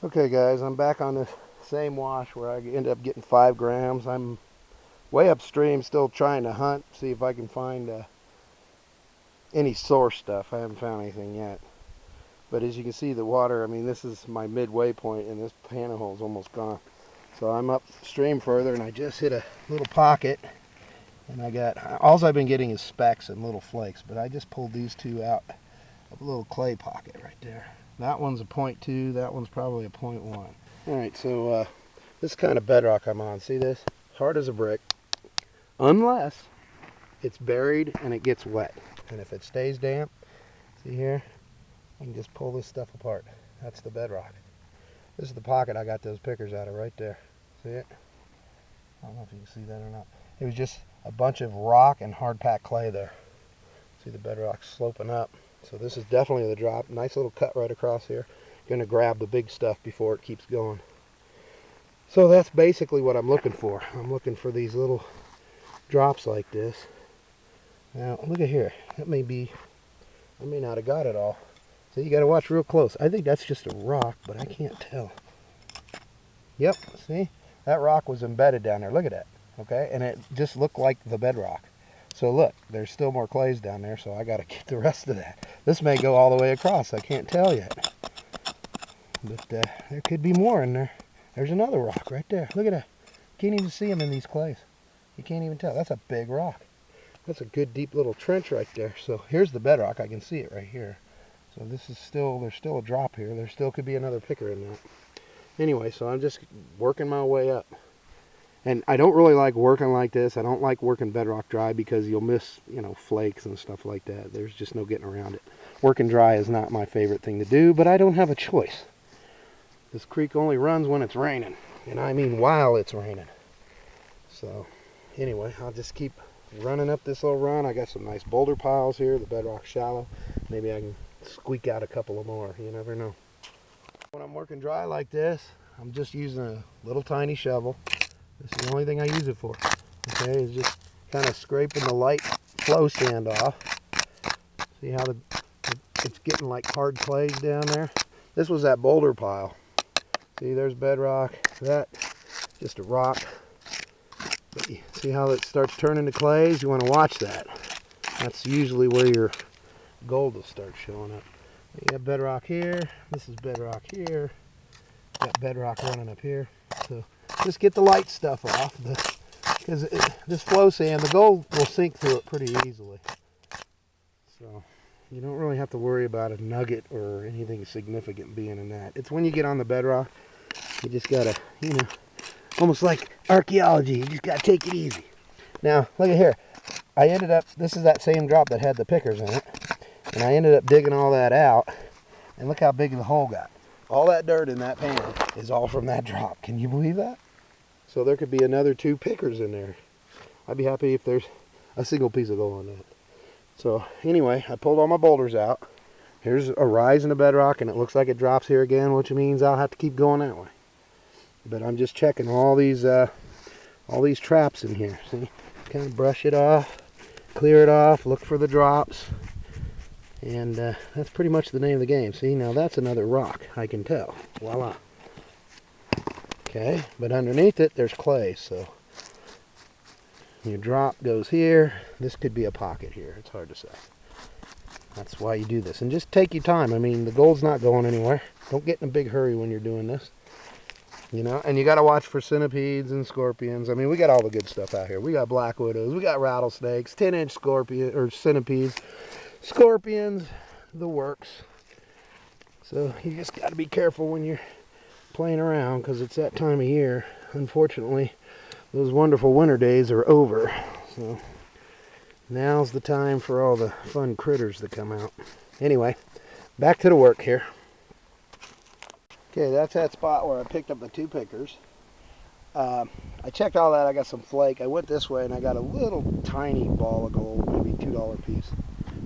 Okay guys, I'm back on the same wash where I ended up getting 5 grams. I'm way upstream still trying to hunt, see if I can find any source stuff. I haven't found anything yet. But as you can see, the water, I mean, this is my midway point and this panel is almost gone. So I'm upstream further and I just hit a little pocket and I got, all I've been getting is specks and little flakes, but I just pulled these two out of a little clay pocket right there. That one's a 0.2, that one's probably a 0.1. Alright, so this kind of bedrock I'm on, see this? Hard as a brick, unless it's buried and it gets wet. And if it stays damp, see here, you can just pull this stuff apart. That's the bedrock. This is the pocket I got those pickers out of right there. See it? I don't know if you can see that or not. It was just a bunch of rock and hard packed clay there. See the bedrock sloping up. So this is definitely the drop. Nice little cut right across here. Going to grab the big stuff before it keeps going. So that's basically what I'm looking for. I'm looking for these little drops like this. Now look at here. That may be, I may not have got it all. So you got to watch real close. I think that's just a rock, but I can't tell. Yep, see? That rock was embedded down there. Look at that. Okay, and it just looked like the bedrock. So look, there's still more clays down there, so I got to get the rest of that. This may go all the way across. I can't tell yet. But there could be more in there. There's another rock right there. Look at that. You can't even see them in these clays. You can't even tell. That's a big rock. That's a good deep little trench right there. So here's the bedrock. I can see it right here. So this is still, there's still a drop here. There still could be another picker in that. Anyway, so I'm just working my way up. And I don't really like working like this. I don't like working bedrock dry because you'll miss, you know, flakes and stuff like that. There's just no getting around it. Working dry is not my favorite thing to do, but I don't have a choice. This creek only runs when it's raining, and I mean while it's raining. So anyway, I'll just keep running up this little run. I got some nice boulder piles here. The bedrock's shallow. Maybe I can squeak out a couple of more. You never know. When I'm working dry like this, I'm just using a little tiny shovel. This is the only thing I use it for. Okay, is just kind of scraping the light flow sand off. See how it's getting like hard clays down there? This was that boulder pile. See, there's bedrock. That, just a rock. But you see how it starts turning to clays? You want to watch that. That's usually where your gold will start showing up. You got bedrock here. This is bedrock here. Got bedrock running up here. So just get the light stuff off, because this flow sand, the gold will sink through it pretty easily. So you don't really have to worry about a nugget or anything significant being in that. It's when you get on the bedrock, you just gotta, you know, almost like archaeology, you just gotta take it easy. Now look at here. I ended up, this is that same drop that had the pickers in it, and I ended up digging all that out, and look how big the hole got. All that dirt in that pan is all from that drop. Can you believe that? So there could be another 2 pickers in there. I'd be happy if there's a single piece of gold on that. So anyway, I pulled all my boulders out. Here's a rise in the bedrock, and it looks like it drops here again, which means I'll have to keep going that way. But I'm just checking all these traps in here. See, kind of brush it off, clear it off, look for the drops, and that's pretty much the name of the game. See, now that's another rock. I can tell. Voila. Okay, but underneath it there's clay, so your drop goes here. This could be a pocket here. It's hard to say. That's why you do this. And just take your time. I mean, the gold's not going anywhere. Don't get in a big hurry when you're doing this. You know, and you got to watch for centipedes and scorpions. I mean, we got all the good stuff out here. We got black widows, we got rattlesnakes, 10-inch scorpion or centipedes, scorpions, the works. So you just got to be careful when you're playing around, because it's that time of year. Unfortunately, those wonderful winter days are over. So now's the time for all the fun critters to come out. Anyway, back to the work here. Okay, that's that spot where I picked up the 2 pickers. I checked all that. I got some flake. I went this way and I got a little tiny ball of gold, maybe $2 piece.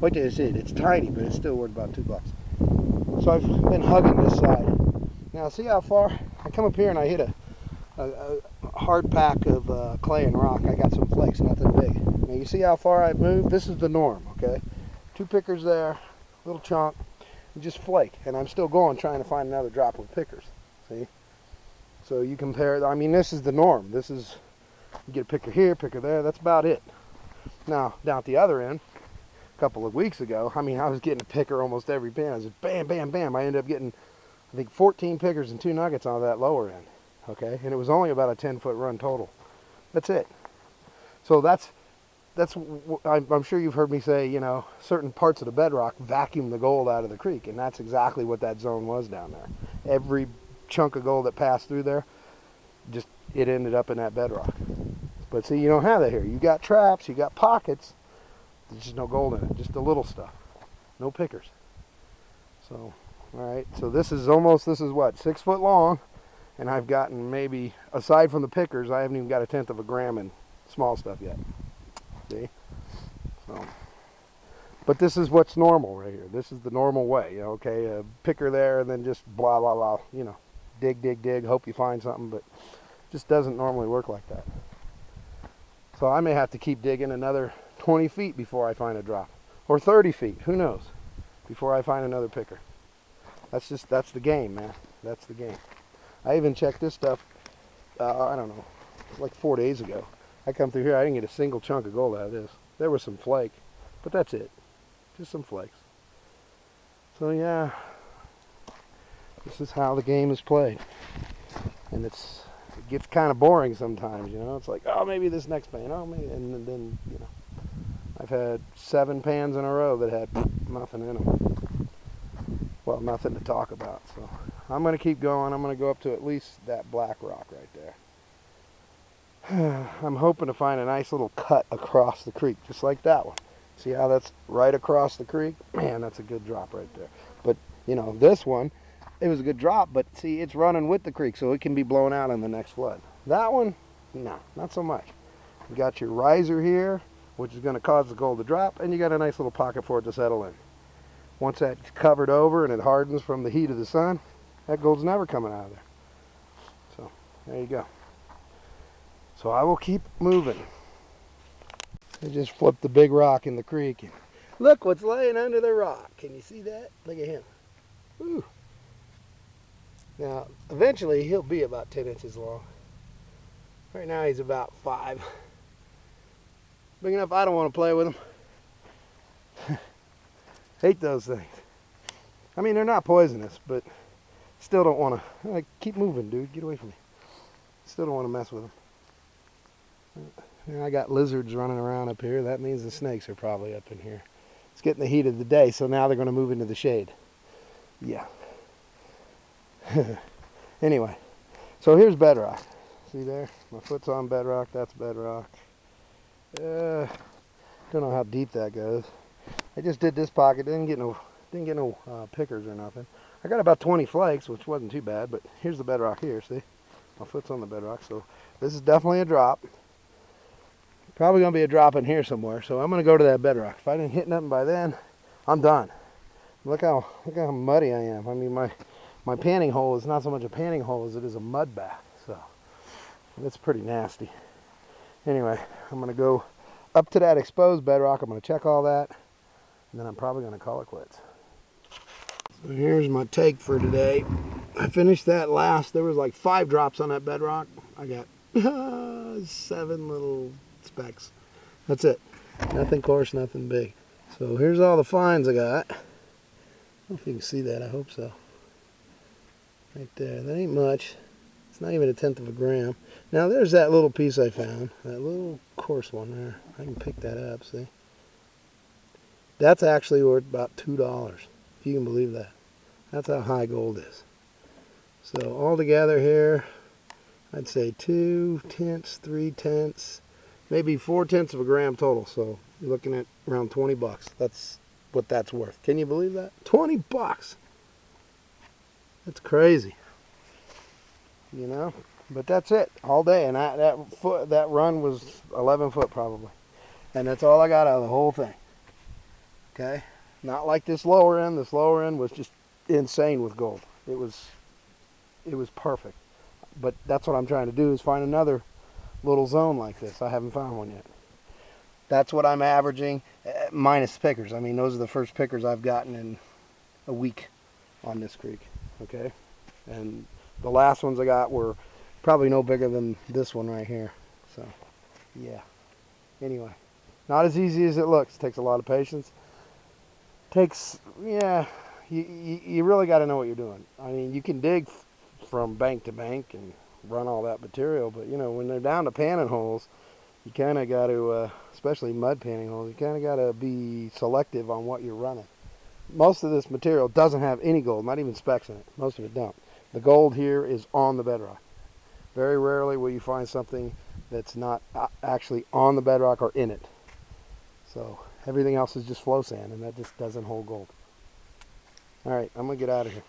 Wait till you see it. It's tiny, but it's still worth about $2. So I've been hugging this side. Now see how far? I come up here and I hit a hard pack of clay and rock. I got some flakes, nothing big. Now you see how far I've moved? This is the norm, okay? 2 pickers there, little chunk, and just flake. And I'm still going, trying to find another drop with pickers. See? So you compare, I mean, this is the norm. This is, you get a picker here, picker there, that's about it. Now, down at the other end, a couple of weeks ago, I mean, I was getting a picker almost every pan. I was just bam, bam, bam. I ended up getting, I think, 14 pickers and 2 nuggets on that lower end. Okay? And it was only about a 10-foot run total. That's it. So I'm sure you've heard me say, you know, certain parts of the bedrock vacuum the gold out of the creek, and that's exactly what that zone was down there. Every chunk of gold that passed through there, just it ended up in that bedrock. But see, you don't have that here. You got traps, you got pockets. There's just no gold in it, just the little stuff. No pickers. So, all right. So this is what, 6 foot long, and I've gotten maybe, aside from the pickers, I haven't even got 1/10 of a gram in small stuff yet. See? So, but this is what's normal right here. This is the normal way. Okay, a picker there, and then just blah blah blah. You know, dig, dig, dig. Hope you find something, but it just doesn't normally work like that. So I may have to keep digging another 20 feet before I find a drop, or 30 feet. Who knows? Before I find another picker. That's the game, man. That's the game. I even checked this stuff. I don't know, like 4 days ago. I come through here, I didn't get a single chunk of gold out of this. There was some flake, but that's it. Just some flakes. So yeah, this is how the game is played. And it gets kind of boring sometimes, you know. It's like, oh, maybe this next pan, oh, maybe, and then, you know. I've had 7 pans in a row that had nothing in them. Well, nothing to talk about. So I'm going to keep going. I'm going to go up to at least that black rock right there. I'm hoping to find a nice little cut across the creek, just like that one. See how that's right across the creek? Man, that's a good drop right there. But, you know, this one, it was a good drop, but see, it's running with the creek, so it can be blown out in the next flood. That one, no, not so much. You got your riser here, which is going to cause the gold to drop, and you got a nice little pocket for it to settle in. Once that's covered over and it hardens from the heat of the sun, that gold's never coming out of there. So, there you go. So I will keep moving. I just flipped the big rock in the creek. And look what's laying under the rock. Can you see that? Look at him. Woo. Now, eventually he'll be about 10 inches long. Right now he's about 5. Big enough I don't want to play with him. Hate those things. I mean, they're not poisonous, but still don't want to. Like, keep moving, dude. Get away from me. Still don't want to mess with them. I got lizards running around up here. That means the snakes are probably up in here. It's getting the heat of the day, so now they're going to move into the shade. Yeah. Anyway, so here's bedrock. See there? My foot's on bedrock. That's bedrock. Don't know how deep that goes. I just did this pocket. Didn't get no pickers or nothing. I got about 20 flakes, which wasn't too bad. But here's the bedrock here. See? My foot's on the bedrock, so this is definitely a drop. Probably going to be a drop in here somewhere, so I'm going to go to that bedrock. If I didn't hit nothing by then, I'm done. Look how muddy I am. I mean, my panning hole is not so much a panning hole as it is a mud bath, so it's pretty nasty. Anyway, I'm going to go up to that exposed bedrock. I'm going to check all that, and then I'm probably going to call it quits. So here's my take for today. I finished that last. There was like 5 drops on that bedrock. I got 7 little specks. That's it. Nothing coarse, nothing big. So here's all the finds I got. I don't know if you can see that. I hope so. Right there. That ain't much. It's not even 1/10 of a gram. Now there's that little piece I found. That little coarse one there. I can pick that up, see? That's actually worth about $2. If you can believe that. That's how high gold is. So all together here, I'd say 2 tenths, 3 tenths, maybe 4 tenths of a gram total. So you're looking at around 20 bucks. That's what that's worth. Can you believe that? 20 bucks. That's crazy. You know, but that's it all day. And that run was 11 foot probably. And that's all I got out of the whole thing. Okay? Not like this lower end. This lower end was just insane with gold. It was perfect. But that's what I'm trying to do, is find another little zone like this. I haven't found one yet. That's what I'm averaging, minus pickers. I mean, those are the first pickers I've gotten in a week on this creek. Okay? And The last ones I got were probably no bigger than this one right here. So, yeah. Anyway, not as easy as it looks. Takes a lot of patience. Takes, yeah, you really got to know what you're doing. I mean, you can dig from bank to bank and run all that material, but you know, when they're down to panning holes, you kind of got to, especially mud panning holes, you kind of got to be selective on what you're running. Most of this material doesn't have any gold, not even specks in it. Most of it don't. The gold here is on the bedrock. Very rarely will you find something that's not actually on the bedrock or in it. So everything else is just flow sand, and that just doesn't hold gold. All right, I'm going to get out of here.